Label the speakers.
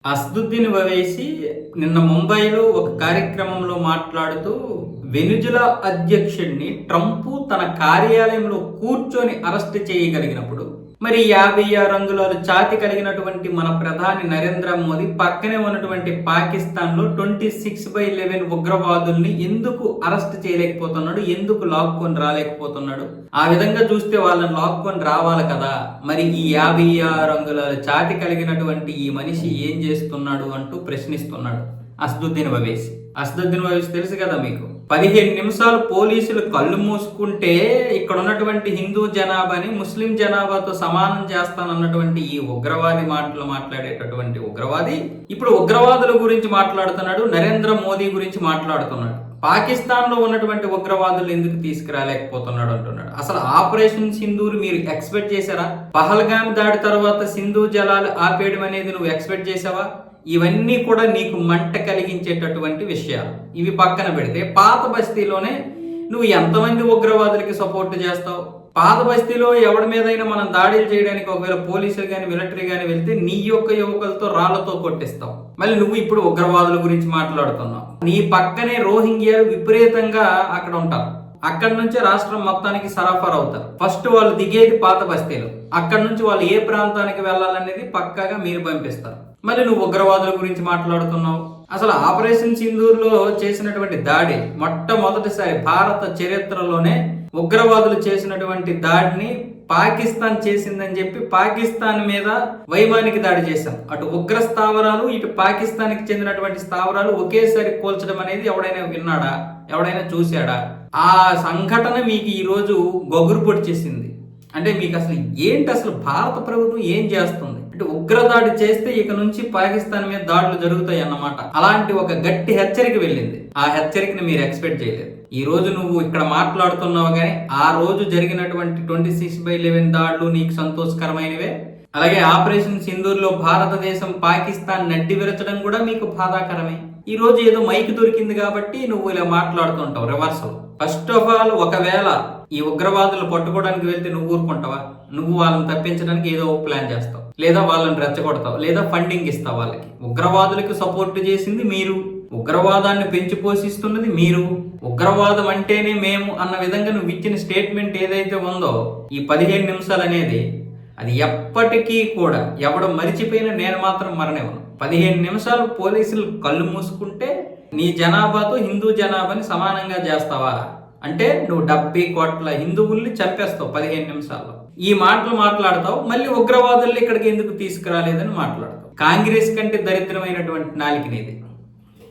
Speaker 1: అసదుద్దీన్ ఓవైసీ నిన్న ముంబైలో ఒక కార్యక్రమంలో మాట్లాడుతూ వెనుజులా అధ్యక్షుడిని ట్రంప్ తన కార్యాలయంలో కూర్చొని అరెస్ట్ చేయగలిగినప్పుడు మరి 56 అంగుళాలు ఛాతీ కలిగినటువంటి మన ప్రధాని నరేంద్ర మోదీ పక్కనే ఉన్నటువంటి పాకిస్తాన్లో 26/11 ఉగ్రవాదుల్ని ఎందుకు అరెస్ట్ చేయలేకపోతున్నాడు, ఎందుకు లాక్కొని రాలేకపోతున్నాడు? ఆ విధంగా చూస్తే వాళ్ళని లాక్కొని రావాలి కదా. మరి ఈ 56 అంగుళాల ఛాతీ కలిగినటువంటి ఈ మనిషి ఏం చేస్తున్నాడు అంటూ ప్రశ్నిస్తున్నాడు అసదుద్దీన్ ఓవైసీ. అసదుద్దీన్ ఓవైసీ తెలుసు కదా మీకు. 15 నిమిషాలు పోలీసులు కళ్ళు మూసుకుంటే ఇక్కడ ఉన్నటువంటి హిందూ జనాభాని ముస్లిం జనాభాతో సమానం చేస్తానన్నటువంటి ఈ ఉగ్రవాది మాటలు మాట్లాడేటటువంటి ఉగ్రవాది ఇప్పుడు ఉగ్రవాదుల గురించి మాట్లాడుతున్నాడు, నరేంద్ర మోదీ గురించి మాట్లాడుతున్నాడు. పాకిస్తాన్ లో ఉన్నటువంటి ఉగ్రవాదులు ఎందుకు తీసుకురాలేకపోతున్నాడు అంటున్నాడు. అసలు ఆపరేషన్ సింధూర్ మీరు ఎక్స్పెక్ట్ చేశారా? పహల్గామ్ దాడి తర్వాత సింధు జలాలు ఆపేయడం అనేది నువ్వు ఎక్స్పెక్ట్ చేసావా? ఇవన్నీ కూడా నీకు మంట కలిగించేటటువంటి విషయాలు. ఇవి పక్కన పెడితే పాత బస్తీలోనే నువ్వు ఎంతమంది ఉగ్రవాదులకి సపోర్ట్ చేస్తావు? పాత బస్తీలో ఎవరి మీదైనా మనం దాడులు చేయడానికి ఒకవేళ పోలీసులు కానీ మిలిటరీ కానీ వెళ్తే నీ యొక్క యువకులతో రాళ్లతో కొట్టిస్తావు. మళ్ళీ నువ్వు ఇప్పుడు ఉగ్రవాదుల గురించి మాట్లాడుతున్నావు. నీ పక్కనే రోహింగ్యాలు విపరీతంగా అక్కడ ఉంటారు. అక్కడి నుంచి రాష్ట్రం మొత్తానికి సరఫరా అవుతారు. ఫస్ట్ వాళ్ళు దిగేది పాత బస్తీలో. అక్కడి నుంచి వాళ్ళు ఏ ప్రాంతానికి వెళ్ళాలనేది పక్కాగా మీరు పంపిస్తారు. మళ్ళీ నువ్వు ఉగ్రవాదుల గురించి మాట్లాడుతున్నావు. అసలు ఆపరేషన్ సింధూర్ లో చేసినటువంటి దాడి మొట్టమొదటిసారి భారత చరిత్రలోనే ఉగ్రవాదులు చేసినటువంటి దాడిని పాకిస్తాన్ చేసిందని చెప్పి పాకిస్తాన్ మీద వైమానిక దాడి చేశాం. అటు ఉగ్ర స్థావరాలు ఇటు పాకిస్తాన్ కి చెందినటువంటి స్థావరాలు ఒకేసారి కూల్చడం అనేది ఎవడైనా విన్నాడా? ఎవడైనా చూశాడా? ఆ సంఘటన మీకు ఈ రోజు గొగురు పొడిచేసింది. అంటే మీకు అసలు ఏంటి, అసలు భారత ప్రభుత్వం ఏం చేస్తుంది అంటే ఉగ్రదాడి చేస్తే ఇక నుంచి పాకిస్తాన్ మీద దాడులు జరుగుతాయి అన్నమాట. అలాంటి ఒక గట్టి హెచ్చరిక వెళ్ళింది. ఆ హెచ్చరికను మీరు ఎక్స్పెక్ట్ చేయలేదు. ఈ రోజు నువ్వు ఇక్కడ మాట్లాడుతున్నావు కానీ ఆ రోజు జరిగినటువంటి 26/11 దాడులు నీకు సంతోషకరమైనవే. అలాగే ఆపరేషన్ సింధూర్ లో భారతదేశం పాకిస్తాన్ నడ్డి విరచడం కూడా మీకు బాధాకరమే. ఈ రోజు ఏదో మైక్ దొరికింది కాబట్టి నువ్వు ఇలా మాట్లాడుతుంటావు రివర్స్. ఫస్ట్ ఆఫ్ ఆల్, ఒకవేళ ఈ ఉగ్రవాదులు పట్టుకోవడానికి వెళ్తే నువ్వు ఊరుకుంటావా? నువ్వు వాళ్ళని తప్పించడానికి ఏదో ప్లాన్ చేస్తావు, లేదా వాళ్ళని రెచ్చగొడతావు, లేదా ఫండింగ్ ఇస్తావు వాళ్ళకి. ఉగ్రవాదులకు సపోర్ట్ చేసింది మీరు, ఉగ్రవాదాన్ని పెంచి పోషిస్తున్నది మీరు. ఉగ్రవాదం అంటేనే మేము అన్న విధంగా నువ్వు ఇచ్చిన స్టేట్మెంట్ ఏదైతే ఉందో ఈ 15 నిమిషాలు అనేది అది ఎప్పటికీ కూడా ఎవడు మరిచిపోయినా నేను మాత్రం మరణివ్వను. 15 నిమిషాలు పోలీసులు కళ్ళు మూసుకుంటే నీ జనాభాతో హిందూ జనాభాని సమానంగా చేస్తావా? అంటే నువ్వు 70 కోట్ల హిందువుల్ని చంపేస్తావు 15 నిమిషాల్లో. ఈ మాటలు మాట్లాడతావు, మళ్ళీ ఉగ్రవాదుల్ని ఇక్కడికి ఎందుకు తీసుకురాలేదని మాట్లాడతావు. కాంగ్రెస్ కంటే దరిద్రమైనటువంటి నాలిక నీది.